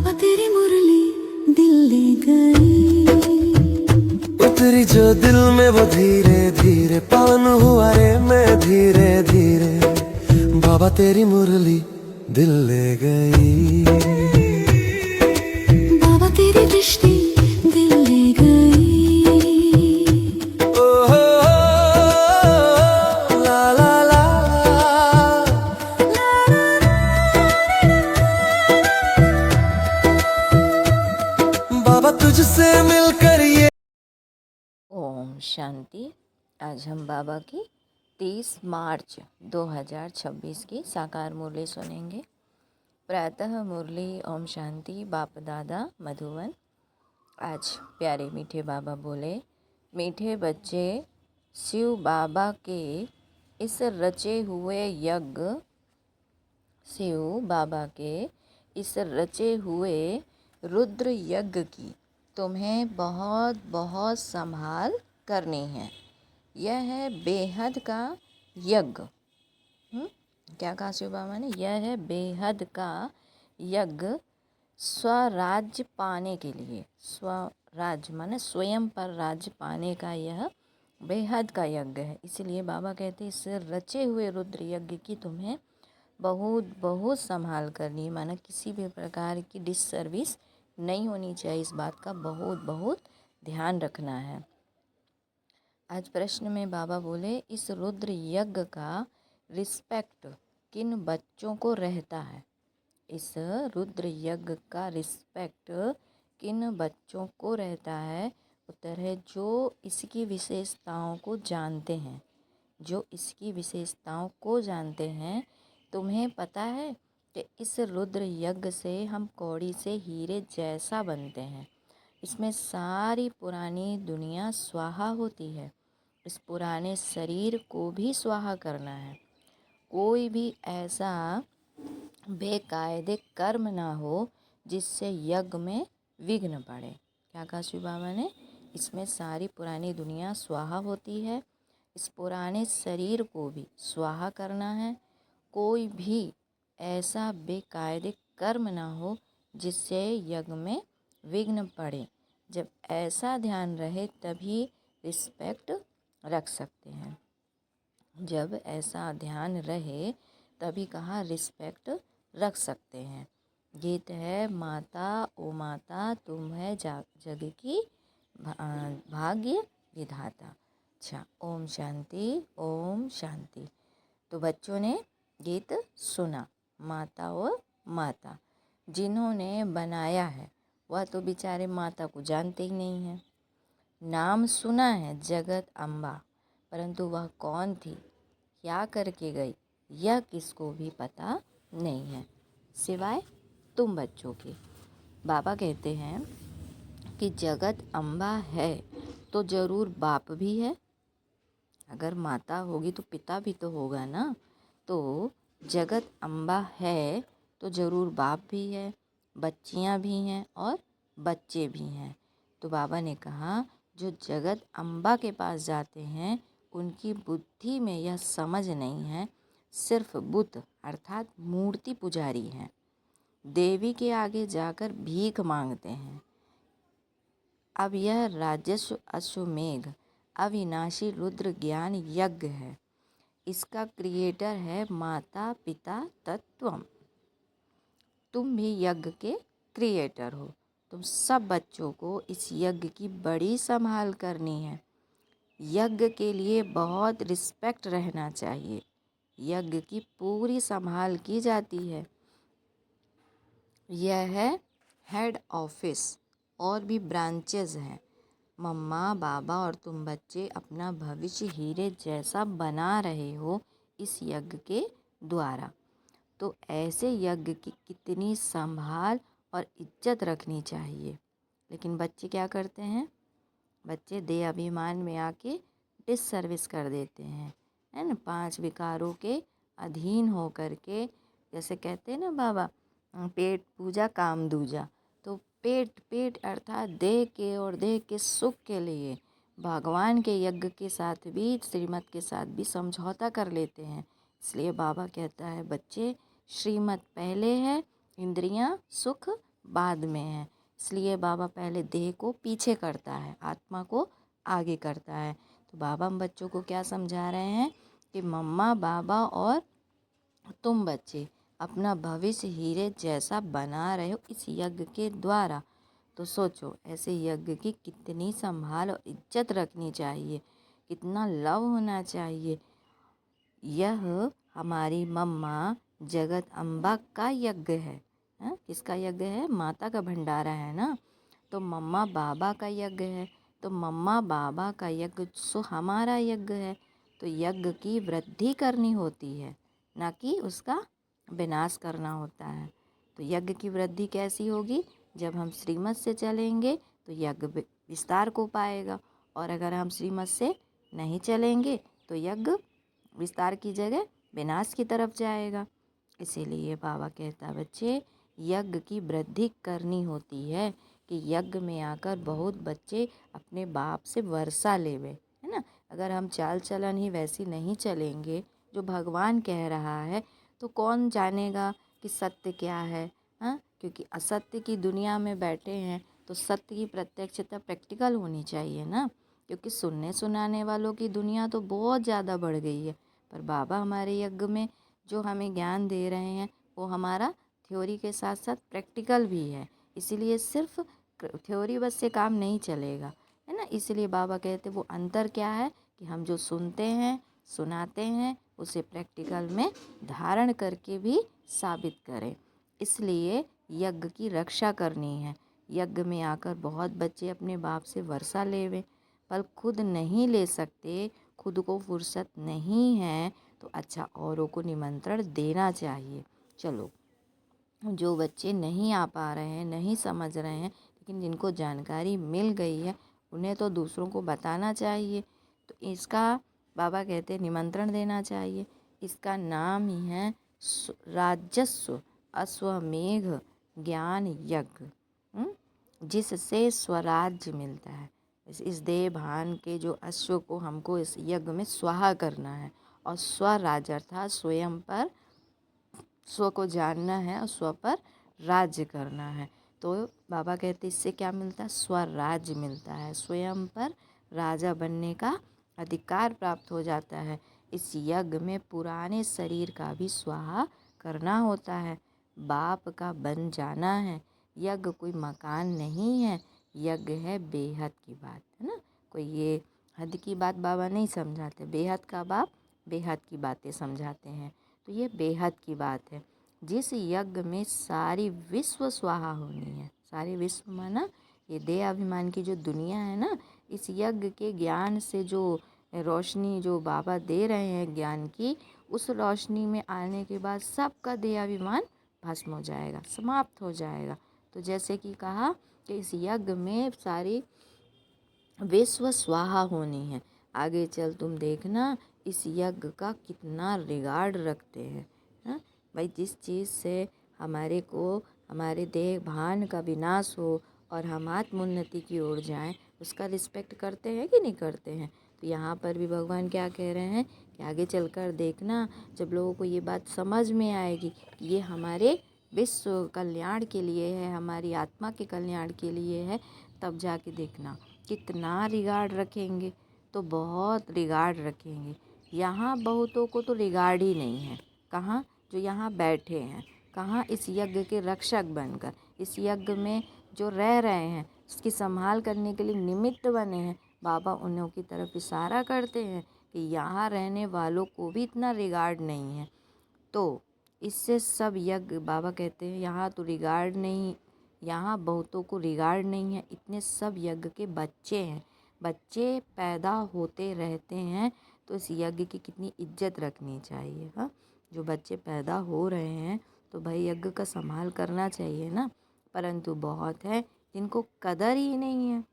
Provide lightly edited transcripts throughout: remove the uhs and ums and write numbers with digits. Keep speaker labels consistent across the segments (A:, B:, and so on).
A: बाबा तेरी मुरली दिल ले गई,
B: उतरी जो दिल में वो धीरे धीरे, पावन हुआ रे मैं धीरे धीरे। बाबा तेरी मुरली दिल ले गई,
A: बाबा तेरी दृष्टि दिल ले गई।
B: ओ हो ला ला ला। बाबा तुझसे मिलकर ये
C: ओम शांति। आज हम बाबा की 30 मार्च 2026 की साकार मुरली सुनेंगे। प्रातः मुरली ओम शांति। बाप दादा मधुवन। आज प्यारे मीठे बाबा बोले, मीठे बच्चे, शिव बाबा के इस रचे हुए यज्ञ, शिव बाबा के इस रचे हुए रुद्र यज्ञ की तुम्हें बहुत बहुत संभाल करनी है। यह है बेहद का यज्ञ। क्या कहा शिव बाबा ने? यह है बेहद का यज्ञ, स्वराज्य पाने के लिए। स्वराज्य माने स्वयं पर राज्य पाने का यह बेहद का यज्ञ है। इसलिए बाबा कहते हैं, इस रचे हुए रुद्र यज्ञ की तुम्हें बहुत बहुत संभाल करनी है। माना किसी भी प्रकार की डिससर्विस नहीं होनी चाहिए। इस बात का बहुत बहुत ध्यान रखना है। आज प्रश्न में बाबा बोले, इस रुद्र यज्ञ का रिस्पेक्ट किन बच्चों को रहता है? इस रुद्र यज्ञ का रिस्पेक्ट किन बच्चों को रहता है? उत्तर है, जो इसकी विशेषताओं को जानते हैं। जो इसकी विशेषताओं को जानते हैं। तुम्हें पता है कि इस रुद्र यज्ञ से हम कौड़ी से हीरे जैसा बनते हैं। इसमें सारी पुरानी दुनिया स्वाहा होती है। इस पुराने शरीर को भी स्वाहा करना है। कोई भी ऐसा बेकायदे कर्म ना हो जिससे यज्ञ में विघ्न पड़े। क्या कहा शिव बाबा ने? इसमें सारी पुरानी दुनिया स्वाहा होती है। इस पुराने शरीर को भी स्वाहा करना है। कोई भी ऐसा बेकायदे कर्म ना हो जिससे यज्ञ में विघ्न पड़े। जब ऐसा ध्यान रहे तभी रिस्पेक्ट रख सकते हैं। जब ऐसा ध्यान रहे तभी कहा रिस्पेक्ट रख सकते हैं। गीत है, माता ओ माता तुम है जग की भाग्य विधाता। अच्छा, ओम शांति ओम शांति। तो बच्चों ने गीत सुना। माता और माता जिन्होंने बनाया है वह तो बेचारे माता को जानते ही नहीं हैं। नाम सुना है जगत अम्बा, परंतु वह कौन थी, क्या करके गई, यह किसको भी पता नहीं है सिवाय तुम बच्चों के। बाबा कहते हैं कि जगत अम्बा है तो ज़रूर बाप भी है। अगर माता होगी तो पिता भी तो होगा ना। तो जगत अम्बा है तो ज़रूर बाप भी है, बच्चियाँ भी हैं और बच्चे भी हैं। तो बाबा ने कहा, जो जगत अम्बा के पास जाते हैं उनकी बुद्धि में यह समझ नहीं है, सिर्फ बुद्ध अर्थात मूर्ति पुजारी हैं। देवी के आगे जाकर भीख मांगते हैं। अब यह राजस्व अश्वमेघ अविनाशी रुद्र ज्ञान यज्ञ है। इसका क्रिएटर है माता पिता तत्वम। तुम भी यज्ञ के क्रिएटर हो। तुम सब बच्चों को इस यज्ञ की बड़ी संभाल करनी है। यज्ञ के लिए बहुत रिस्पेक्ट रहना चाहिए। यज्ञ की पूरी संभाल की जाती है। यह है हेड ऑफिस, और भी ब्रांचेस हैं। मम्मा बाबा और तुम बच्चे अपना भविष्य हीरे जैसा बना रहे हो इस यज्ञ के द्वारा। तो ऐसे यज्ञ की कितनी संभाल और इज्जत रखनी चाहिए। लेकिन बच्चे क्या करते हैं? बच्चे देह अभिमान में आके डिससर्विस कर देते हैं, है ना। 5 विकारों के अधीन हो कर के, जैसे कहते हैं ना बाबा, पेट पूजा काम दूजा। तो पेट अर्थात देह के और देह के सुख के लिए भगवान के यज्ञ के साथ भी, श्रीमत के साथ भी समझौता कर लेते हैं। इसलिए बाबा कहता है, बच्चे श्रीमत पहले है, इंद्रियां सुख बाद में है। इसलिए बाबा पहले देह को पीछे करता है, आत्मा को आगे करता है। तो बाबा हम बच्चों को क्या समझा रहे हैं कि मम्मा बाबा और तुम बच्चे अपना भविष्य हीरे जैसा बना रहे हो इस यज्ञ के द्वारा। तो सोचो ऐसे यज्ञ की कितनी संभाल और इज्जत रखनी चाहिए, कितना लव होना चाहिए। यह हमारी मम्मा जगत अम्बा का यज्ञ है। किसका यज्ञ है? माता का भंडारा है ना। तो मम्मा बाबा का यज्ञ है, तो मम्मा बाबा का यज्ञ सो हमारा यज्ञ है। तो यज्ञ की वृद्धि करनी होती है, ना कि उसका विनाश करना होता है। तो यज्ञ की वृद्धि कैसी होगी? जब हम श्रीमत से चलेंगे तो यज्ञ विस्तार को पाएगा, और अगर हम श्रीमत से नहीं चलेंगे तो यज्ञ विस्तार की जगह विनाश की तरफ जाएगा। इसीलिए बाबा कहता बच्चे यज्ञ की वृद्धि करनी होती है कि यज्ञ में आकर बहुत बच्चे अपने बाप से वर्षा लेवे, है ना। अगर हम चाल चलन ही वैसी नहीं चलेंगे जो भगवान कह रहा है तो कौन जानेगा कि सत्य क्या है। क्योंकि असत्य की दुनिया में बैठे हैं तो सत्य की प्रत्यक्षता प्रैक्टिकल होनी चाहिए ना। क्योंकि सुनने सुनाने वालों की दुनिया तो बहुत ज़्यादा बढ़ गई है, पर बाबा हमारे यज्ञ में जो हमें ज्ञान दे रहे हैं वो हमारा थ्योरी के साथ साथ प्रैक्टिकल भी है। इसीलिए सिर्फ थ्योरी बस से काम नहीं चलेगा, है ना। इसलिए बाबा कहते वो अंतर क्या है कि हम जो सुनते हैं सुनाते हैं उसे प्रैक्टिकल में धारण करके भी साबित करें। इसलिए यज्ञ की रक्षा करनी है। यज्ञ में आकर बहुत बच्चे अपने बाप से वर्षा लेवे, पर खुद नहीं ले सकते, खुद को फुर्सत नहीं है, तो अच्छा औरों को निमंत्रण देना चाहिए। चलो, जो बच्चे नहीं आ पा रहे हैं, नहीं समझ रहे हैं, लेकिन जिनको जानकारी मिल गई है उन्हें तो दूसरों को बताना चाहिए। तो इसका बाबा कहते हैं निमंत्रण देना चाहिए। इसका नाम ही है राजस्व अश्वमेघ ज्ञान यज्ञ, जिससे स्वराज्य मिलता है। इस देह भान के जो अश्व को हमको इस यज्ञ में स्वाहा करना है, और स्वराज अर्थात स्वयं पर स्व को जानना है और स्व पर राज्य करना है। तो बाबा कहते इससे क्या मिलता है? स्वराज्य मिलता है, स्वयं पर राजा बनने का अधिकार प्राप्त हो जाता है। इस यज्ञ में पुराने शरीर का भी स्वाहा करना होता है, बाप का बन जाना है। यज्ञ कोई मकान नहीं है, यज्ञ है बेहद की बात, है ना। कोई ये हद की बात बाबा नहीं समझाते, बेहद का बाप बेहद की बातें समझाते हैं। तो ये बेहद की बात है, जिस यज्ञ में सारी विश्व स्वाहा होनी है। सारी विश्व माना ये देह अभिमान की जो दुनिया है ना, इस यज्ञ के ज्ञान से जो रोशनी जो बाबा दे रहे हैं ज्ञान की, उस रोशनी में आने के बाद सबका देह अभिमान भस्म हो जाएगा, समाप्त हो जाएगा। तो जैसे कि कहा कि इस यज्ञ में सारी विश्व स्वाहा होनी है। आगे चल तुम देखना इस यज्ञ का कितना रिगार्ड रखते हैं। भाई जिस चीज़ से हमारे को हमारे देह भान का विनाश हो और हम आत्मोन्नति की ओर जाएं, उसका रिस्पेक्ट करते हैं कि नहीं करते हैं। तो यहाँ पर भी भगवान क्या कह रहे हैं कि आगे चलकर देखना, जब लोगों को ये बात समझ में आएगी कि ये हमारे विश्व कल्याण के लिए है, हमारी आत्मा के कल्याण के लिए है, तब जाके देखना कितना रिगार्ड रखेंगे। तो बहुत रिगार्ड रखेंगे। यहाँ बहुतों को तो रिगार्ड ही नहीं है। कहाँ? जो यहाँ बैठे हैं, कहाँ? इस यज्ञ के रक्षक बनकर, इस यज्ञ में जो रह रहे हैं, उसकी संभाल करने के लिए निमित्त बने हैं। बाबा उन्हों की तरफ इशारा करते हैं कि यहाँ रहने वालों को भी इतना रिगार्ड नहीं है। तो इससे सब यज्ञ बाबा कहते हैं यहाँ तो रिगार्ड नहीं, यहाँ बहुतों को रिगार्ड नहीं है, इतने सब यज्ञ के बच्चे हैं। बच्चे पैदा होते रहते हैं, तो इस यज्ञ की कितनी इज्जत रखनी चाहिए। हाँ, जो बच्चे पैदा हो रहे हैं तो भाई यज्ञ का संभाल करना चाहिए ना। परंतु बहुत है जिनको कदर ही नहीं है।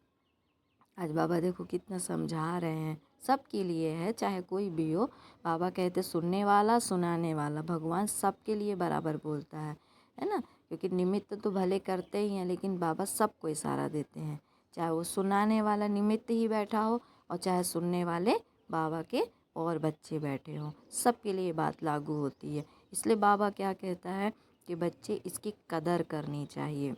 C: आज बाबा देखो कितना समझा रहे हैं, सबके लिए है, चाहे कोई भी हो। बाबा कहते सुनने वाला सुनाने वाला, भगवान सबके लिए बराबर बोलता है ना। क्योंकि निमित्त तो भले करते ही हैं, लेकिन बाबा सबको इशारा देते हैं, चाहे वो सुनाने वाला निमित्त ही बैठा हो और चाहे सुनने वाले बाबा के और बच्चे बैठे हों, सबके लिए बात लागू होती है। इसलिए बाबा क्या कहता है कि बच्चे इसकी कदर करनी चाहिए।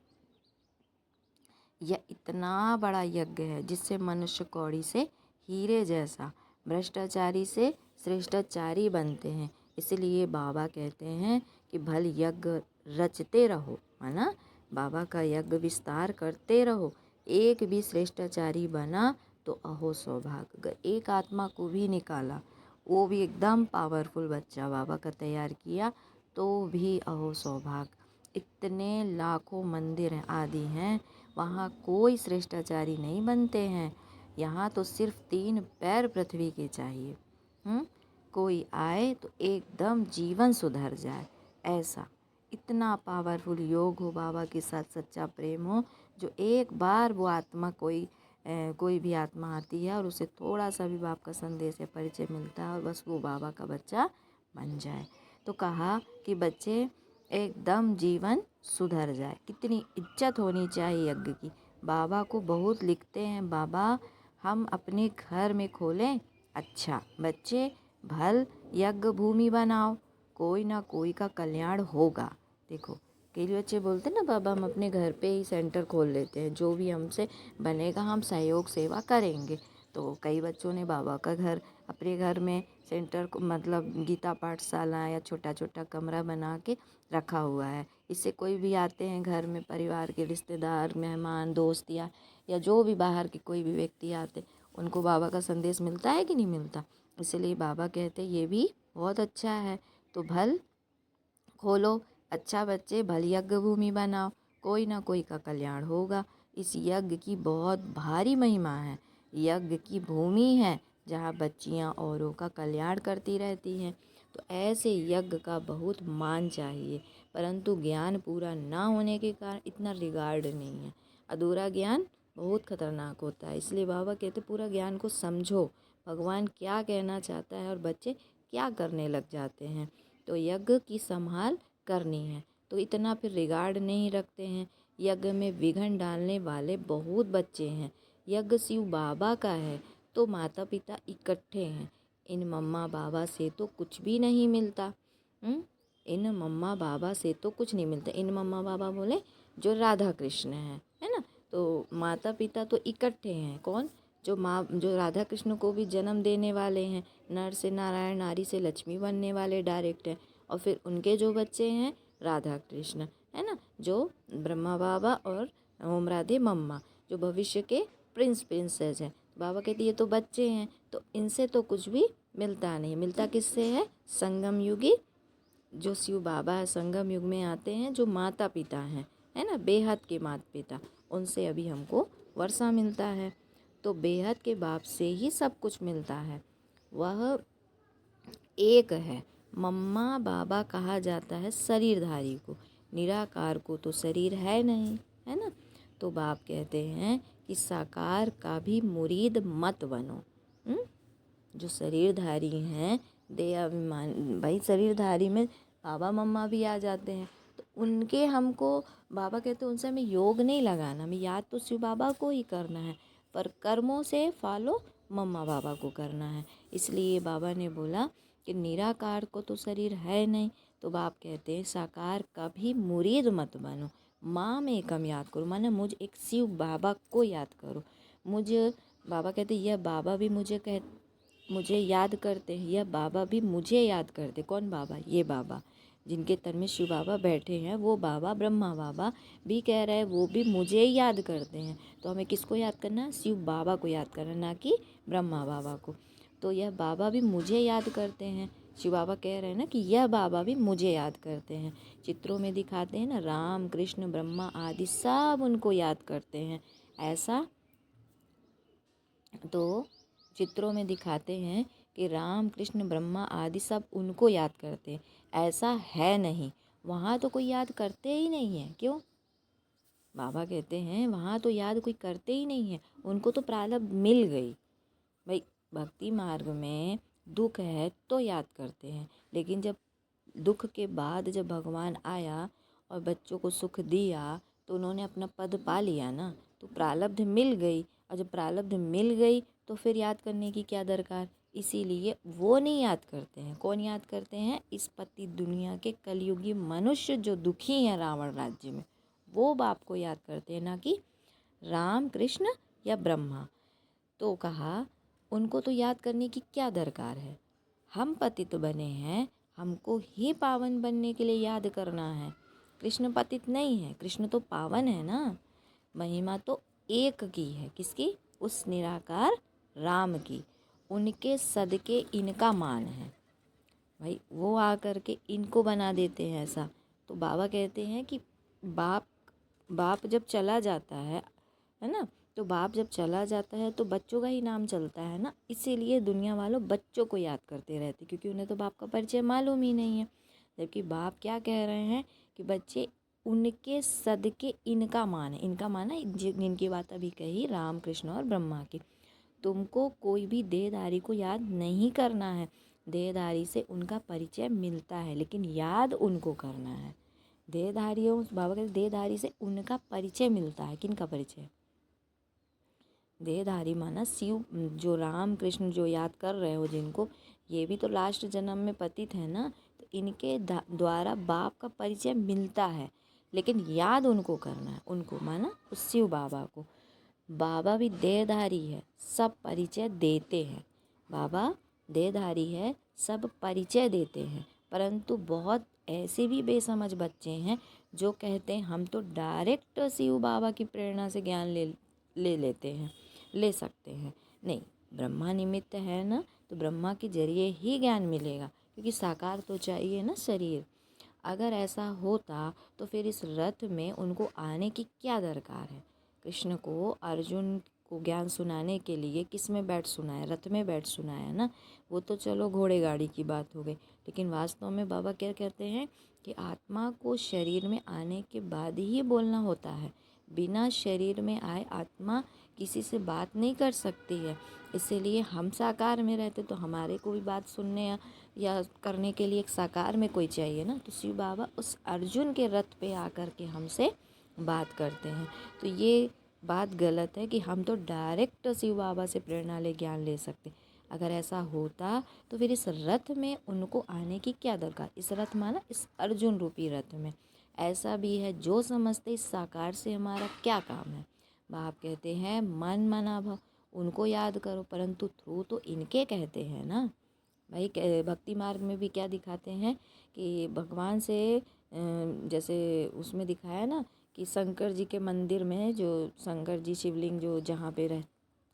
C: यह इतना बड़ा यज्ञ है जिससे मनुष्य कौड़ी से हीरे जैसा, भ्रष्टाचारी से श्रेष्ठाचारी बनते हैं। इसलिए बाबा कहते हैं कि भल यज्ञ रचते रहो, है ना। बाबा का यज्ञ विस्तार करते रहो। एक भी श्रेष्ठाचारी बना तो अहो सौभाग्य। अगर एक आत्मा को भी निकाला, वो भी एकदम पावरफुल बच्चा बाबा का तैयार किया, तो भी अहो सौभाग्य। इतने लाखों मंदिर आदि हैं, वहाँ कोई श्रेष्ठाचारी नहीं बनते हैं। यहाँ तो सिर्फ 3 पैर पृथ्वी के चाहिए। कोई आए तो एकदम जीवन सुधर जाए, ऐसा इतना पावरफुल योग हो, बाबा के साथ सच्चा प्रेम हो, जो एक बार वो आत्मा कोई भी आत्मा आती है और उसे थोड़ा सा भी बाप का संदेश या परिचय मिलता है और बस वो बाबा का बच्चा बन जाए। तो कहा कि बच्चे एकदम जीवन सुधर जाए। कितनी इज्जत होनी चाहिए यज्ञ की। बाबा को बहुत लिखते हैं, बाबा हम अपने घर में खोलें। अच्छा बच्चे, भल यज्ञ भूमि बनाओ, कोई ना कोई का कल्याण होगा। देखो कई बच्चे बोलते हैं ना, बाबा हम अपने घर पे ही सेंटर खोल लेते हैं, जो भी हमसे बनेगा हम सहयोग सेवा करेंगे। तो कई बच्चों ने बाबा का घर अपने घर में सेंटर को मतलब गीता पाठशाला या छोटा छोटा कमरा बना के रखा हुआ है। इससे कोई भी आते हैं घर में, परिवार के रिश्तेदार, मेहमान, दोस्त या जो भी बाहर के कोई भी व्यक्ति आते, उनको बाबा का संदेश मिलता है कि नहीं मिलता। इसलिए बाबा कहते ये भी बहुत अच्छा है, तो भल खोलो। अच्छा बच्चे, भल यज्ञ भूमि बनाओ, कोई ना कोई का कल्याण होगा। इस यज्ञ की बहुत भारी महिमा है। यज्ञ की भूमि है जहाँ बच्चियाँ औरों का कल्याण करती रहती हैं। तो ऐसे यज्ञ का बहुत मान चाहिए, परंतु ज्ञान पूरा ना होने के कारण इतना रिगार्ड नहीं है। अधूरा ज्ञान बहुत खतरनाक होता है। इसलिए बाबा कहते पूरा ज्ञान को समझो, भगवान क्या कहना चाहता है और बच्चे क्या करने लग जाते हैं। तो यज्ञ की संभाल करनी है, तो इतना फिर रिगार्ड नहीं रखते हैं। यज्ञ में विघ्न डालने वाले बहुत बच्चे हैं। यज्ञ शिव बाबा का है, तो माता पिता इकट्ठे हैं। इन मम्मा बाबा से तो कुछ भी नहीं मिलता। इन मम्मा बाबा से तो कुछ नहीं मिलता। इन मम्मा बाबा बोले जो राधा कृष्ण है ना। तो माता पिता तो इकट्ठे हैं। कौन? जो राधा कृष्ण को भी जन्म देने वाले हैं, नर से नारायण, नारी से लक्ष्मी बनने वाले डायरेक्ट हैं। और फिर उनके जो बच्चे हैं राधा कृष्ण, है ना, जो ब्रह्मा बाबा और ओम राधे मम्मा, जो भविष्य के प्रिंस प्रिंसेस हैं। बाबा कहते ये तो बच्चे हैं, तो इनसे तो कुछ भी मिलता नहीं। मिलता किससे है? संगम युगी जो शिव बाबा है, संगम युग में आते हैं, जो माता पिता हैं, है ना, बेहद के माता पिता, उनसे अभी हमको वर्षा मिलता है। तो बेहद के बाप से ही सब कुछ मिलता है। वह एक है। मम्मा बाबा कहा जाता है शरीरधारी को, निराकार को तो शरीर है नहीं, है ना। तो बाप कहते हैं कि साकार का भी मुरीद मत बनो। जो शरीरधारी हैं, दे अभिमान, भाई शरीरधारी में बाबा मम्मा भी आ जाते हैं, तो उनके हमको बाबा कहते हैं उनसे हमें योग नहीं लगाना, हमें याद तो शिव बाबा को ही करना है, पर कर्मों से फॉलो मम्मा बाबा को करना है। इसलिए बाबा ने बोला कि निराकार को तो शरीर है नहीं, तो बाप कहते हैं साकार का भी मुरीद मत बनो, माँ में कम याद करो, माने मुझ एक शिव बाबा को याद करो। मुझे बाबा कहते यह बाबा भी मुझे याद करते हैं, यह बाबा भी मुझे याद करते। कौन बाबा? ये बाबा जिनके तन में शिव बाबा बैठे हैं, वो बाबा ब्रह्मा बाबा भी कह रहे हैं वो भी मुझे ही याद करते हैं। तो हमें किसको याद करना है? शिव बाबा को याद करना, ना कि ब्रह्मा बाबा को। तो यह बाबा भी मुझे याद करते हैं। शिव बाबा कह रहे हैं ना कि यह बाबा भी मुझे याद करते हैं। चित्रों में दिखाते हैं ना, राम कृष्ण ब्रह्मा आदि सब उनको याद करते हैं। ऐसा तो चित्रों में दिखाते हैं कि राम कृष्ण ब्रह्मा आदि सब उनको याद करते हैं। ऐसा है नहीं, वहाँ तो कोई याद करते ही नहीं है। क्यों? बाबा कहते हैं वहाँ तो याद कोई करते ही नहीं है, उनको तो प्रारब्ध मिल गई। भाई भक्ति मार्ग में दुख है तो याद करते हैं, लेकिन जब दुख के बाद जब भगवान आया और बच्चों को सुख दिया, तो उन्होंने अपना पद पा लिया ना, तो प्रारब्ध मिल गई। और जब प्रारब्ध मिल गई तो फिर याद करने की क्या दरकार। इसीलिए वो नहीं याद करते हैं। कौन याद करते हैं? इस पति दुनिया के कलयुगी मनुष्य जो दुखी हैं रावण राज्य में, वो बाप को याद करते हैं, ना कि राम, कृष्ण या ब्रह्मा? तो कहा उनको तो याद करने की क्या दरकार है, हम पतित बने हैं, हमको ही पावन बनने के लिए याद करना है। कृष्ण पतित नहीं है, कृष्ण तो पावन है ना। महिमा तो एक की है, किसकी? उस निराकार राम की। उनके सदके इनका मान है भाई, वो आकर के इनको बना देते हैं ऐसा। तो बाबा कहते हैं कि बाप जब चला जाता है ना, तो बाप जब चला जाता है तो बच्चों का ही नाम चलता है ना, इसीलिए दुनिया वालों बच्चों को याद करते रहते, क्योंकि उन्हें तो बाप का परिचय मालूम ही नहीं है। जबकि बाप क्या कह रहे हैं कि बच्चे उनके सदके इनका मान है। इनका मान है जिनकी बात अभी कही, राम, कृष्ण और ब्रह्मा की। तुमको कोई भी देहधारी को याद नहीं करना है, देहधारी से उनका परिचय मिलता है, लेकिन याद उनको करना है। देहधारियों, बाबा कहते देहधारी से उनका परिचय मिलता है। किनका परिचय? देहधारी माना शिव, जो राम कृष्ण जो याद कर रहे हो जिनको, ये भी तो लास्ट जन्म में पतित है ना, तो इनके द्वारा बाप का परिचय मिलता है, लेकिन याद उनको करना है। उनको माना उस शिव बाबा को। बाबा भी देहधारी है, सब परिचय देते हैं। बाबा देहधारी है, सब परिचय देते हैं, परंतु बहुत ऐसे भी बेसमझ बच्चे हैं जो कहते हैं हम तो डायरेक्ट शिव बाबा की प्रेरणा से ज्ञान ले सकते हैं। नहीं, ब्रह्मा निमित्त है ना, तो ब्रह्मा के जरिए ही ज्ञान मिलेगा, क्योंकि साकार तो चाहिए ना शरीर। अगर ऐसा होता तो फिर इस रथ में उनको आने की क्या दरकार है? कृष्ण को अर्जुन को ज्ञान सुनाने के लिए किस में बैठ सुनाया? रथ में बैठ सुनाया ना। वो तो चलो घोड़े गाड़ी की बात हो गई, लेकिन वास्तव में बाबा क्या कहते हैं कि आत्मा को शरीर में आने के बाद ही बोलना होता है। बिना शरीर में आए आत्मा किसी से बात नहीं कर सकती है। इसीलिए हम साकार में रहते तो हमारे को भी बात सुनने या करने के लिए एक साकार में कोई चाहिए ना। तो शिव बाबा उस अर्जुन के रथ पे आकर के हमसे बात करते हैं। तो ये बात गलत है कि हम तो डायरेक्ट शिव बाबा से प्रेरणा ले ज्ञान ले सकते। अगर ऐसा होता तो फिर इस रथ में उनको आने की क्या दरकार? इस रथ माना इस अर्जुन रूपी रथ में। ऐसा भी है जो समझते इस साकार से हमारा क्या काम है। बाप कहते हैं मन मना भव, उनको याद करो, परंतु थ्रू तो इनके कहते हैं ना भाई। भक्ति मार्ग में भी क्या दिखाते हैं कि भगवान से जैसे उसमें दिखाया ना कि शंकर जी के मंदिर में जो शंकर जी शिवलिंग जो जहाँ पे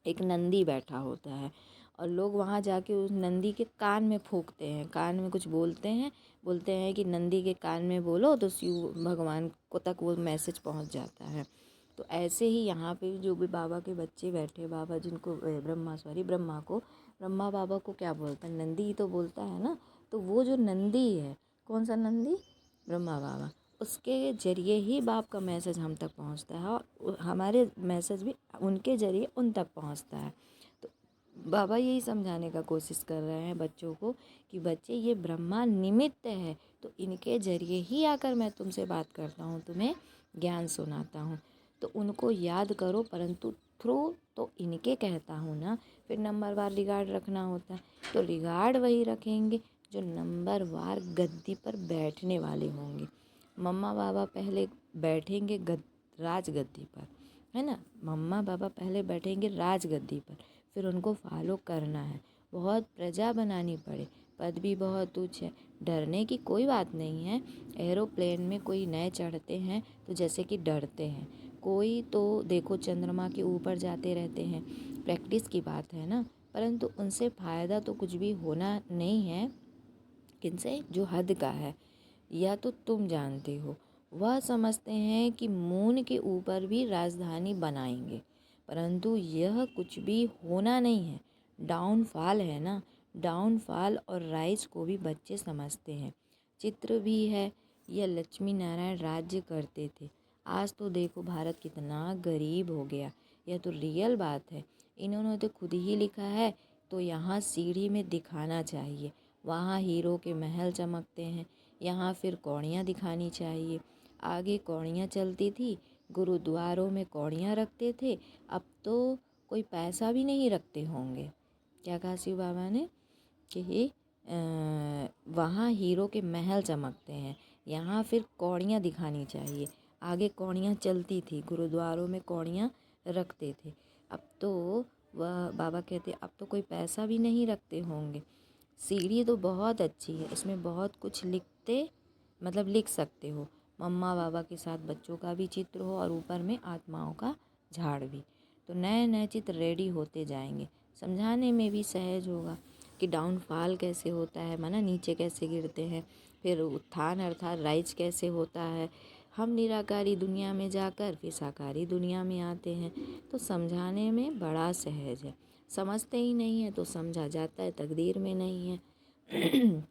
C: एक नंदी बैठा होता है, और लोग वहाँ जाके उस नंदी के कान में फूंकते हैं, कान में कुछ बोलते हैं कि नंदी के कान में बोलो तो शिव भगवान को तक वो मैसेज पहुँच जाता है। तो ऐसे ही यहाँ पे जो भी बाबा के बच्चे बैठे, बाबा जिनको ब्रह्मा बाबा को क्या बोलता है? नंदी ही तो बोलता है ना। तो वो जो नंदी है, कौन सा नंदी? ब्रह्मा बाबा। उसके जरिए ही बाप का मैसेज हम तक पहुँचता है, और हमारे मैसेज भी उनके जरिए उन तक पहुँचता है। तो बाबा यही समझाने का कोशिश कर रहे हैं बच्चों को कि बच्चे ये ब्रह्मा निमित्त है, तो इनके जरिए ही आकर मैं तुमसे बात करता हूँ, तुम्हें ज्ञान सुनाता हूँ। तो उनको याद करो, परंतु थ्रू तो इनके कहता हूँ ना। फिर नंबरवार रिगार्ड रखना होता है, तो रिगार्ड वही रखेंगे जो नंबरवार गद्दी पर बैठने वाले होंगे। मम्मा बाबा पहले बैठेंगे राज गद्दी पर, है ना। मम्मा बाबा पहले बैठेंगे राज गद्दी पर, फिर उनको फॉलो करना है। बहुत प्रजा बनानी पड़े, पद भी बहुत ऊँच है, डरने की कोई बात नहीं है। एरोप्लेन में कोई नए चढ़ते हैं तो जैसे कि डरते हैं, कोई तो देखो चंद्रमा के ऊपर जाते रहते हैं, प्रैक्टिस की बात है ना। परंतु उनसे फ़ायदा तो कुछ भी होना नहीं है। किनसे? जो हद का है, या तो तुम जानते हो। वह समझते हैं कि मून के ऊपर भी राजधानी बनाएंगे, परंतु यह कुछ भी होना नहीं है, डाउनफॉल है ना। डाउनफॉल और राइज को भी बच्चे समझते हैं। चित्र भी है, यह लक्ष्मी नारायण राज्य करते थे, आज तो देखो भारत कितना गरीब हो गया। यह तो रियल बात है, इन्होंने तो खुद ही लिखा है। तो यहाँ सीढ़ी में दिखाना चाहिए, वहाँ हीरो के महल चमकते हैं, यहाँ फिर कौड़ियाँ दिखानी चाहिए। आगे कौड़ियाँ चलती थी, गुरुद्वारों में कौड़ियाँ रखते थे, अब तो कोई पैसा भी नहीं रखते होंगे। क्या कहा शिव बाबा ने कि वहाँ हीरो के महल चमकते हैं, यहाँ फिर कौड़ियाँ दिखानी चाहिए। आगे कौड़ियाँ चलती थी, गुरुद्वारों में कौड़ियाँ रखते थे। अब तो वह बाबा कहते अब तो कोई पैसा भी नहीं रखते होंगे। सीढ़ी तो बहुत अच्छी है, इसमें बहुत कुछ लिख सकते हो। मम्मा बाबा के साथ बच्चों का भी चित्र हो और ऊपर में आत्माओं का झाड़ भी। तो नए नए चित्र रेडी होते जाएंगे। समझाने में भी सहज होगा कि डाउनफॉल कैसे होता है, माना नीचे कैसे गिरते हैं, फिर उत्थान अर्थात राइज कैसे होता है। हम निराकारी दुनिया में जाकर फिर साकारी दुनिया में आते हैं। तो समझाने में बड़ा सहज है। समझते ही नहीं है तो समझा जाता है तकदीर में नहीं है।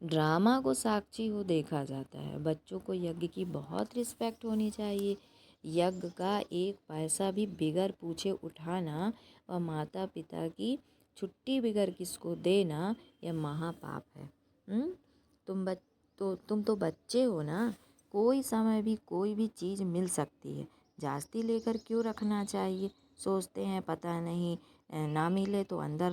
C: ड्रामा को साक्षी हो देखा जाता है। बच्चों को यज्ञ की बहुत रिस्पेक्ट होनी चाहिए। यज्ञ का एक पैसा भी बिगर पूछे उठाना व माता पिता की छुट्टी बिगर किसको देना यह महापाप है। तुम तो बच्चे हो ना, कोई समय भी कोई भी चीज़ मिल सकती है। जास्ती लेकर क्यों रखना चाहिए? सोचते हैं पता नहीं ना मिले तो अंदर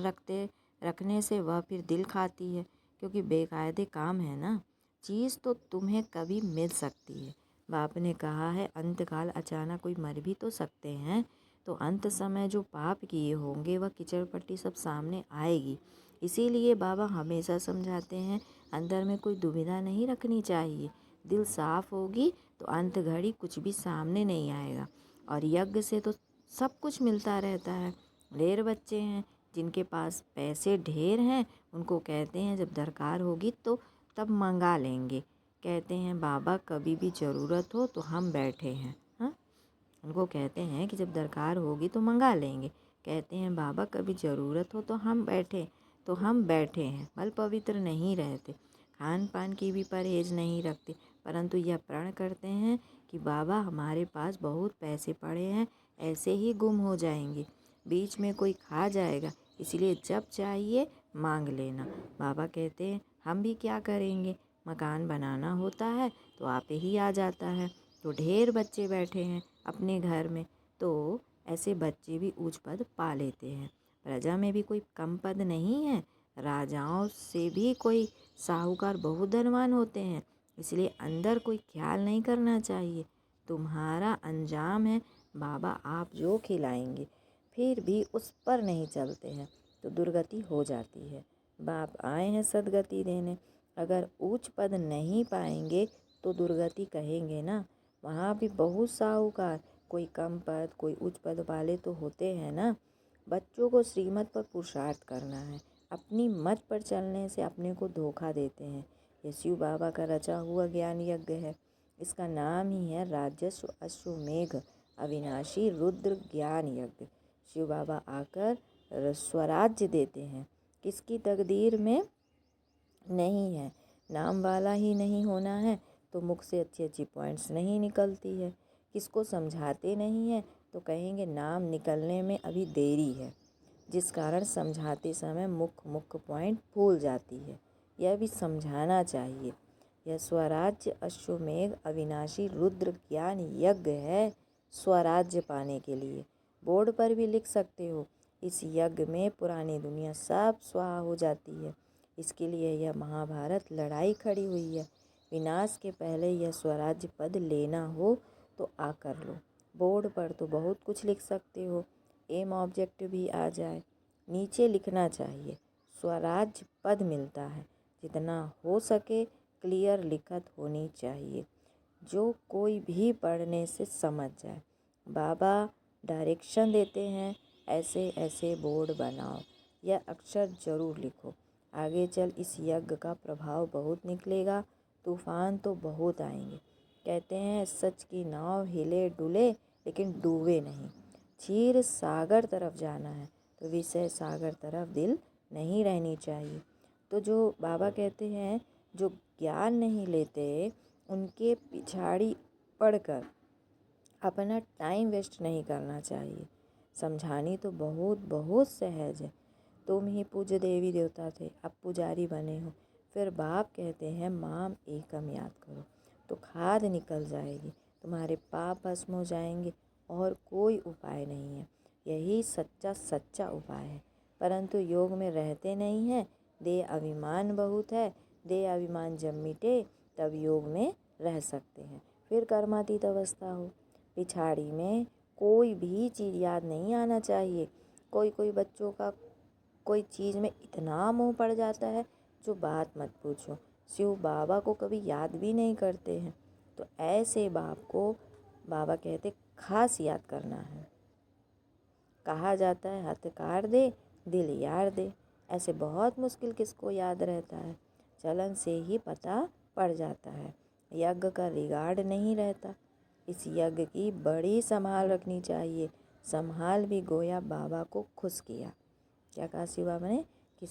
C: रखने से वह फिर दिल खाती है, क्योंकि बेकायदे काम है ना। चीज़ तो तुम्हें कभी मिल सकती है। बाप ने कहा है अंतकाल अचानक कोई मर भी तो सकते हैं। तो अंत समय जो पाप किए होंगे वह कीचड़पट्टी सब सामने आएगी। इसीलिए बाबा हमेशा समझाते हैं अंदर में कोई दुविधा नहीं रखनी चाहिए। दिल साफ होगी तो अंत घड़ी कुछ भी सामने नहीं आएगा। और यज्ञ से तो सब कुछ मिलता रहता है। ढेर बच्चे हैं जिनके पास पैसे ढेर हैं, उनको कहते हैं जब दरकार होगी तो तब मंगा लेंगे। कहते हैं बाबा कभी भी ज़रूरत हो तो हम बैठे हैं। हाँ, उनको कहते हैं कि जब दरकार होगी तो मंगा लेंगे। कहते हैं बाबा कभी ज़रूरत हो तो हम बैठे हैं। बल पवित्र नहीं रहते, खान पान की भी परहेज नहीं रखते, परंतु यह प्रण करते हैं कि बाबा हमारे पास बहुत पैसे पड़े हैं, ऐसे ही गुम हो जाएंगे, बीच में कोई खा जाएगा, इसलिए जब चाहिए मांग लेना। बाबा कहते हैं हम भी क्या करेंगे, मकान बनाना होता है तो आप ही आ जाता है। तो ढेर बच्चे बैठे हैं अपने घर में, तो ऐसे बच्चे भी ऊंच पद पा लेते हैं। प्रजा में भी कोई कम पद नहीं है। राजाओं से भी कोई साहूकार बहुत धनवान होते हैं, इसलिए अंदर कोई ख्याल नहीं करना चाहिए। तुम्हारा अंजाम है बाबा आप जो खिलाएंगे, फिर भी उस पर नहीं चलते हैं तो दुर्गति हो जाती है। बाप आए हैं सदगति देने, अगर उच्च पद नहीं पाएंगे तो दुर्गति कहेंगे ना। वहाँ भी बहुत साहूकार, कोई कम पद कोई उच्च पद वाले तो होते हैं ना। बच्चों को श्रीमत पर पुरुषार्थ करना है, अपनी मत पर चलने से अपने को धोखा देते हैं। ये शिव बाबा का रचा हुआ ज्ञान यज्ञ है। इसका नाम ही है राजस्व अश्वमेघ अविनाशी रुद्र ज्ञान यज्ञ। शिव बाबा आकर स्वराज्य देते हैं। किसकी तकदीर में नहीं है। नाम वाला ही नहीं होना है तो मुख से अच्छी अच्छी पॉइंट्स नहीं निकलती है। किसको समझाते नहीं है तो कहेंगे नाम निकलने में अभी देरी है, जिस कारण समझाते समय मुख्य पॉइंट भूल जाती है। यह भी समझाना चाहिए। यह स्वराज्य अश्वमेघ अविनाशी रुद्र ज्ञान यज्ञ है, स्वराज्य पाने के लिए। बोर्ड पर भी लिख सकते हो, इस यज्ञ में पुरानी दुनिया सब स्वाहा हो जाती है। इसके लिए यह महाभारत लड़ाई खड़ी हुई है। विनाश के पहले यह स्वराज्य पद लेना हो तो आकर लो। बोर्ड पर तो बहुत कुछ लिख सकते हो, एम ऑब्जेक्ट भी आ जाए। नीचे लिखना चाहिए स्वराज्य पद मिलता है, जितना हो सके क्लियर लिखत होनी चाहिए, जो कोई भी पढ़ने से समझ जाए। बाबा डायरेक्शन देते हैं, ऐसे ऐसे बोर्ड बनाओ, यह अक्षर जरूर लिखो। आगे चल इस यज्ञ का प्रभाव बहुत निकलेगा, तूफान तो बहुत आएंगे। कहते हैं सच की नाव हिले डुले लेकिन डूबे नहीं। क्षीर सागर तरफ जाना है तो विषय सागर तरफ दिल नहीं रहनी चाहिए। तो जो बाबा कहते हैं जो ज्ञान नहीं लेते उनके पिछाड़ी पढ़कर अपना टाइम वेस्ट नहीं करना चाहिए। समझानी तो बहुत बहुत सहज है। तुम ही पूज्य देवी देवता थे, अब पुजारी बने हो। फिर बाप कहते हैं माम एकम याद करो तो खाद निकल जाएगी, तुम्हारे पाप भस्म हो जाएंगे और कोई उपाय नहीं है। यही सच्चा उपाय है, परंतु योग में रहते नहीं हैं। दे अभिमान बहुत है, दे अभिमान जब मिटे तब योग में रह सकते हैं। फिर कर्मातीत अवस्था हो। पिछाड़ी में कोई भी चीज़ याद नहीं आना चाहिए। कोई कोई बच्चों का कोई चीज़ में इतना मोह पड़ जाता है जो बात मत पूछो। शिव बाबा को कभी याद भी नहीं करते हैं। तो ऐसे बाप को बाबा कहते खास याद करना है। कहा जाता है हाथ कार दे दिल यार दे। ऐसे बहुत मुश्किल किसको याद रहता है। चलन से ही पता पड़ जाता है। यज्ञ का रिगार्ड नहीं रहता। इस यज्ञ की बड़ी संभाल रखनी चाहिए। संभाल भी गोया बाबा को खुश किया। क्या कहा शिव बाबा ने कि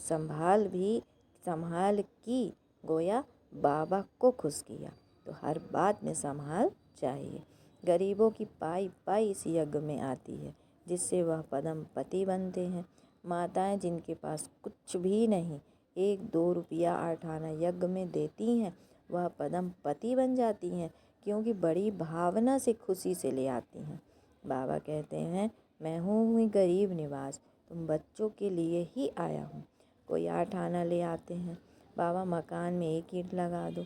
C: संभाल की गोया बाबा को खुश किया। तो हर बात में संभाल चाहिए। गरीबों की पाई पाई इस यज्ञ में आती है, जिससे वह पदम पति बनते हैं। माताएं जिनके पास कुछ भी नहीं, 1-2 रुपया 8 आना यज्ञ में देती हैं, वह पदम पति बन जाती हैं, क्योंकि बड़ी भावना से खुशी से ले आती हैं। बाबा कहते हैं मैं हूँ गरीब निवास, तुम बच्चों के लिए ही आया हूँ। कोई 8 आना ले आते हैं, बाबा मकान में 1 ईंट लगा दो।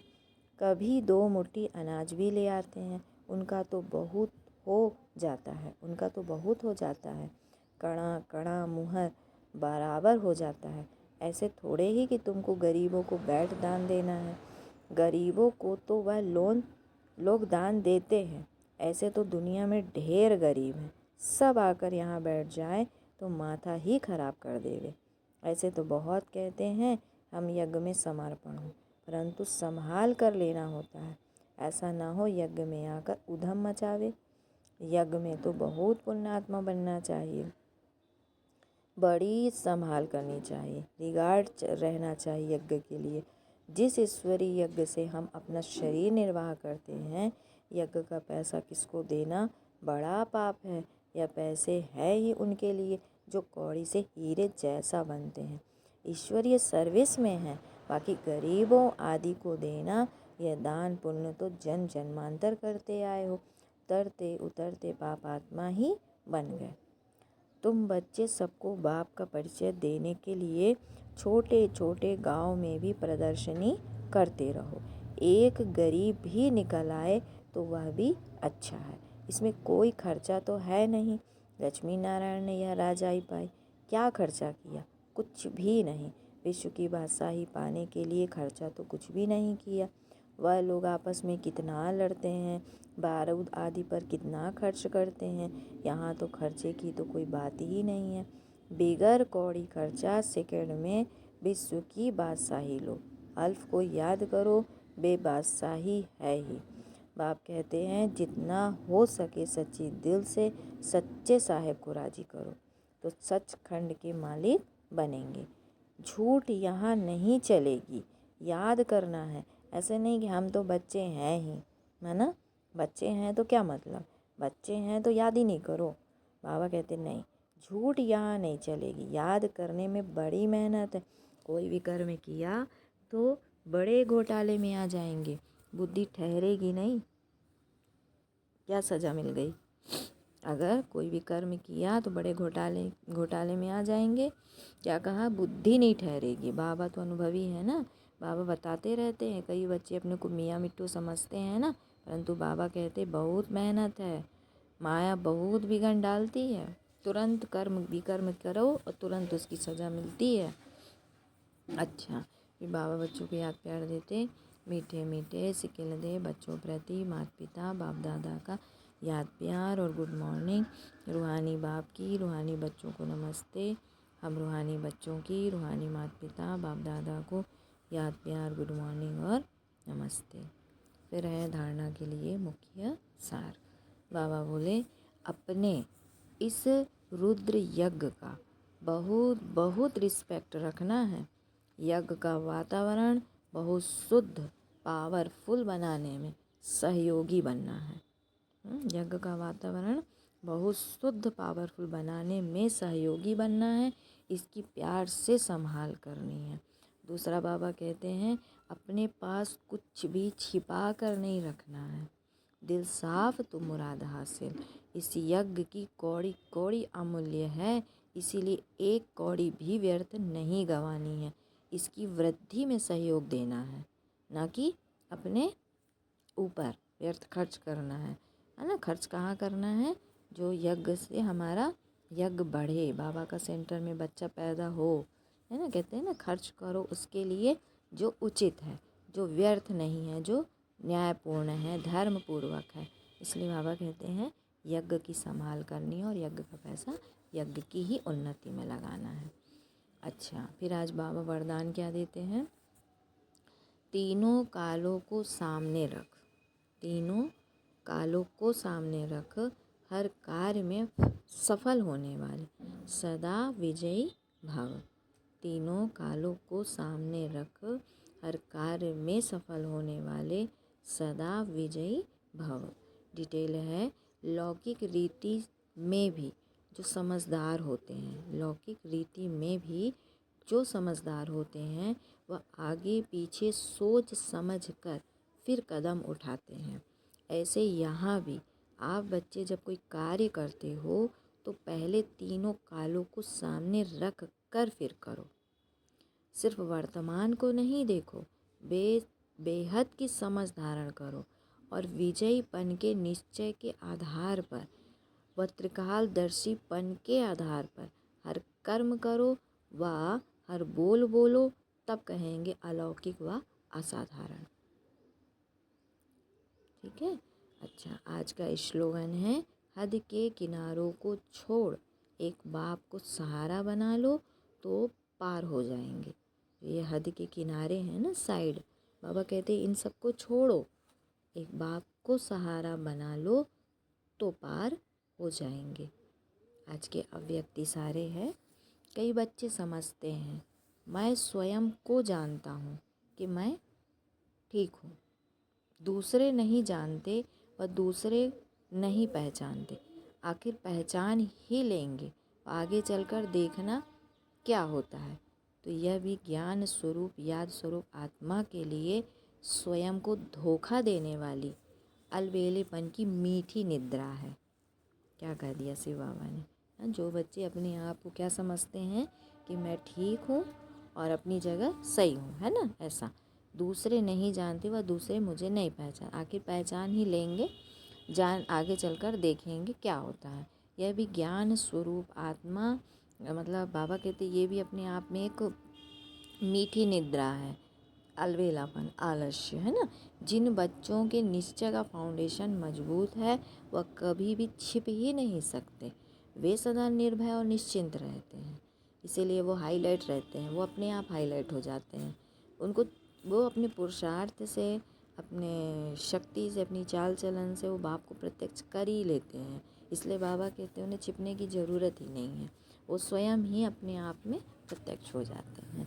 C: कभी 2 मुट्ठी अनाज भी ले आते हैं, उनका तो बहुत हो जाता है। कणा कणा मुहर बराबर हो जाता है। ऐसे थोड़े ही कि तुमको गरीबों को बैठ दान देना है। गरीबों को तो वह लोग दान देते हैं। ऐसे तो दुनिया में ढेर गरीब हैं, सब आकर यहाँ बैठ जाए तो माथा ही खराब कर देवे। ऐसे तो बहुत कहते हैं हम यज्ञ में समर्पण हो, परंतु संभाल कर लेना होता है। ऐसा ना हो यज्ञ में आकर उधम मचावे। यज्ञ में तो बहुत पुण्यात्मा बनना चाहिए, बड़ी संभाल करनी चाहिए, रिगार्ड रहना चाहिए यज्ञ के लिए। जिस ईश्वरीय यज्ञ से हम अपना शरीर निर्वाह करते हैं, यज्ञ का पैसा किसको देना बड़ा पाप है। यह पैसे है ही उनके लिए जो कौड़ी से हीरे जैसा बनते हैं, ईश्वरीय सर्विस में है। बाकी गरीबों आदि को देना यह दान पुण्य तो जन्म जन्मांतर करते आए हो। उतरते उतरते पापात्मा ही बन गए। तुम बच्चे सबको बाप का परिचय देने के लिए छोटे छोटे गांव में भी प्रदर्शनी करते रहो। एक गरीब भी निकल आए तो वह भी अच्छा है। इसमें कोई खर्चा तो है नहीं। लक्ष्मी नारायण ने यह राजाई पाई, क्या खर्चा किया? कुछ भी नहीं। विश्व की बादशाही पाने के लिए खर्चा तो कुछ भी नहीं किया। वह लोग आपस में कितना लड़ते हैं, बारूद आदि पर कितना खर्च करते हैं। यहाँ तो खर्चे की तो कोई बात ही नहीं है। बिगर कौड़ी खर्चा सेकंड में विश्व की बादशाही लो। अल्फ को याद करो, बेबादशाही है ही। बाप कहते हैं जितना हो सके सच्ची दिल से सच्चे साहेब को राजी करो तो सचखंड के मालिक बनेंगे। झूठ यहाँ नहीं चलेगी, याद करना है। ऐसे नहीं कि हम तो बच्चे हैं ही, है ना। बच्चे हैं तो क्या मतलब, बच्चे हैं तो याद ही नहीं करो। बाबा कहते नहीं, झूठ यहाँ नहीं चलेगी। याद करने में बड़ी मेहनत है। कोई भी कर्म किया तो बड़े घोटाले में आ जाएंगे, बुद्धि ठहरेगी नहीं। क्या सज़ा मिल गई? अगर कोई भी कर्म किया तो बड़े घोटाले में आ जाएंगे। क्या कहा? बुद्धि नहीं ठहरेगी। बाबा तो अनुभवी है ना, बाबा बताते रहते हैं। कई बच्चे अपने को मियाँ मिट्टू समझते हैं ना, परंतु बाबा कहते बहुत मेहनत है, माया बहुत बिगड़ डालती है। तुरंत विकर्म करो और तुरंत उसकी सज़ा मिलती है। अच्छा, फिर बाबा बच्चों को याद प्यार देते, मीठे मीठे सिक्के दे बच्चों प्रति माता पिता बाप दादा का याद प्यार और गुड मॉर्निंग। रूहानी बाप की रूहानी बच्चों को नमस्ते। हम रूहानी बच्चों की रूहानी माता पिता बाप दादा को याद प्यार गुड मॉर्निंग और नमस्ते। फिर है धारणा के लिए मुख्य सार। बाबा बोले अपने इस रुद्र यज्ञ का बहुत बहुत रिस्पेक्ट रखना है। यज्ञ का वातावरण बहुत शुद्ध पावरफुल बनाने में सहयोगी बनना है। यज्ञ का वातावरण बहुत शुद्ध पावरफुल बनाने में सहयोगी बनना है। इसकी प्यार से संभाल करनी है। दूसरा बाबा कहते हैं अपने पास कुछ भी छिपा कर नहीं रखना है। दिल साफ तो मुराद हासिल। इस यज्ञ की कौड़ी कौड़ी अमूल्य है, इसीलिए एक कौड़ी भी व्यर्थ नहीं गंवानी है। इसकी वृद्धि में सहयोग देना है, ना कि अपने ऊपर व्यर्थ खर्च करना है ना। खर्च कहाँ करना है? जो यज्ञ से हमारा यज्ञ बढ़े, बाबा का सेंटर में बच्चा पैदा हो, है ना। कहते हैं ना, खर्च करो उसके लिए जो उचित है, जो व्यर्थ नहीं है, जो न्यायपूर्ण है, धर्मपूर्वक है। इसलिए बाबा कहते हैं यज्ञ की संभाल करनी है और यज्ञ का पैसा यज्ञ की ही उन्नति में लगाना है। अच्छा, फिर आज बाबा वरदान क्या देते हैं? तीनों कालों को सामने रख, तीनों कालों को सामने रख, हर कार्य में सफल होने वाले सदा विजयी भव। तीनों कालों को सामने रख, हर कार्य में सफल होने वाले सदा विजयी भव। डिटेल है, लौकिक रीति में भी जो समझदार होते हैं, लौकिक रीति में भी जो समझदार होते हैं, वह आगे पीछे सोच समझ कर फिर कदम उठाते हैं। ऐसे यहाँ भी आप बच्चे जब कोई कार्य करते हो तो पहले तीनों कालों को सामने रख कर फिर करो। सिर्फ वर्तमान को नहीं देखो, बेहद की समझ धारण करो और विजयीपन के निश्चय के आधार पर व त्रिकालदर्शीपन के आधार पर हर कर्म करो व हर बोल बोलो, तब कहेंगे अलौकिक व असाधारण। ठीक है। अच्छा, आज का स्लोगन है, हद के किनारों को छोड़ एक बाप को सहारा बना लो तो पार हो जाएंगे। ये हद के किनारे हैं ना, साइड, बाबा कहते हैं इन सबको छोड़ो, एक बाप को सहारा बना लो तो पार हो जाएंगे। आज के अव्यक्ति सारे हैं। कई बच्चे समझते हैं मैं स्वयं को जानता हूँ कि मैं ठीक हूँ, दूसरे नहीं जानते और दूसरे नहीं पहचानते। आखिर पहचान ही लेंगे, आगे चलकर देखना क्या होता है। तो यह भी ज्ञान स्वरूप याद स्वरूप आत्मा के लिए स्वयं को धोखा देने वाली अलबेलेपन की मीठी निद्रा है। क्या कह दिया शिव बाबा ने। जो बच्चे अपने आप को क्या समझते हैं कि मैं ठीक हूँ और अपनी जगह सही हूँ, है ना, ऐसा दूसरे नहीं जानते व दूसरे मुझे नहीं पहचान। आखिर पहचान ही लेंगे, जान आगे चलकर देखेंगे क्या होता है। यह भी ज्ञान स्वरूप आत्मा, मतलब बाबा कहते ये भी अपने आप में एक मीठी निद्रा है, अलबेलापन, आलस्य, है ना। जिन बच्चों के निश्चय का फाउंडेशन मजबूत है वह कभी भी छिप ही नहीं सकते। वे सदा निर्भय और निश्चिंत रहते हैं, इसीलिए वो हाईलाइट रहते हैं, वो अपने आप हाईलाइट हो जाते हैं। उनको वो अपने पुरुषार्थ से, अपने शक्ति से, अपनी चाल चलन से वो बाप को प्रत्यक्ष कर ही लेते हैं। इसलिए बाबा कहते हैं उन्हें छिपने की ज़रूरत ही नहीं है, वो स्वयं ही अपने आप में प्रत्यक्ष हो जाते हैं।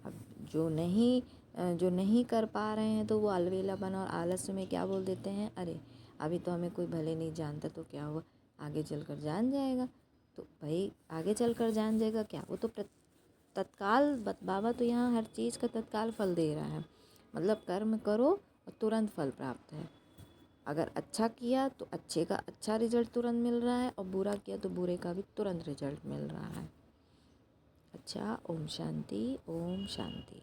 C: अब जो नहीं कर पा रहे हैं तो वो अलबेलापन और आलस्य में क्या बोल देते हैं, अरे अभी तो हमें कोई भले नहीं जानता तो क्या हुआ, आगे चलकर जान जाएगा। तो भाई आगे चलकर जान जाएगा क्या, वो तो तत्काल, बाबा तो यहाँ हर चीज़ का तत्काल फल दे रहा है। मतलब कर्म करो और तुरंत फल प्राप्त है। अगर अच्छा किया तो अच्छे का अच्छा रिजल्ट तुरंत मिल रहा है और बुरा किया तो बुरे का भी तुरंत रिजल्ट मिल रहा है। अच्छा, ओम शांति, ओम शांति।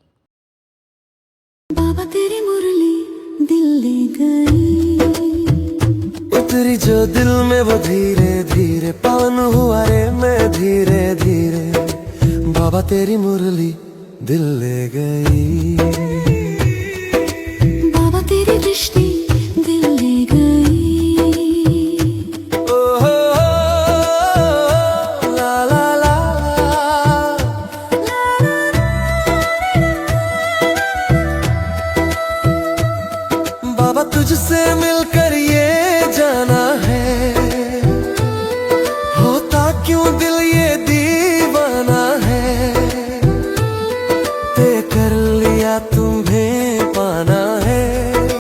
A: बाबा तेरी मुरली दिल ले गई,
B: उतरी जो दिल में वो धीरे धीरे पावन हुआ रे मैं धीरे धीरे। बाबा तेरी मुरली दिल ले गई,
A: बाबा तेरी दृष्टि दिल ले गई।
B: ओ हो ला ला ला बाबा तुझसे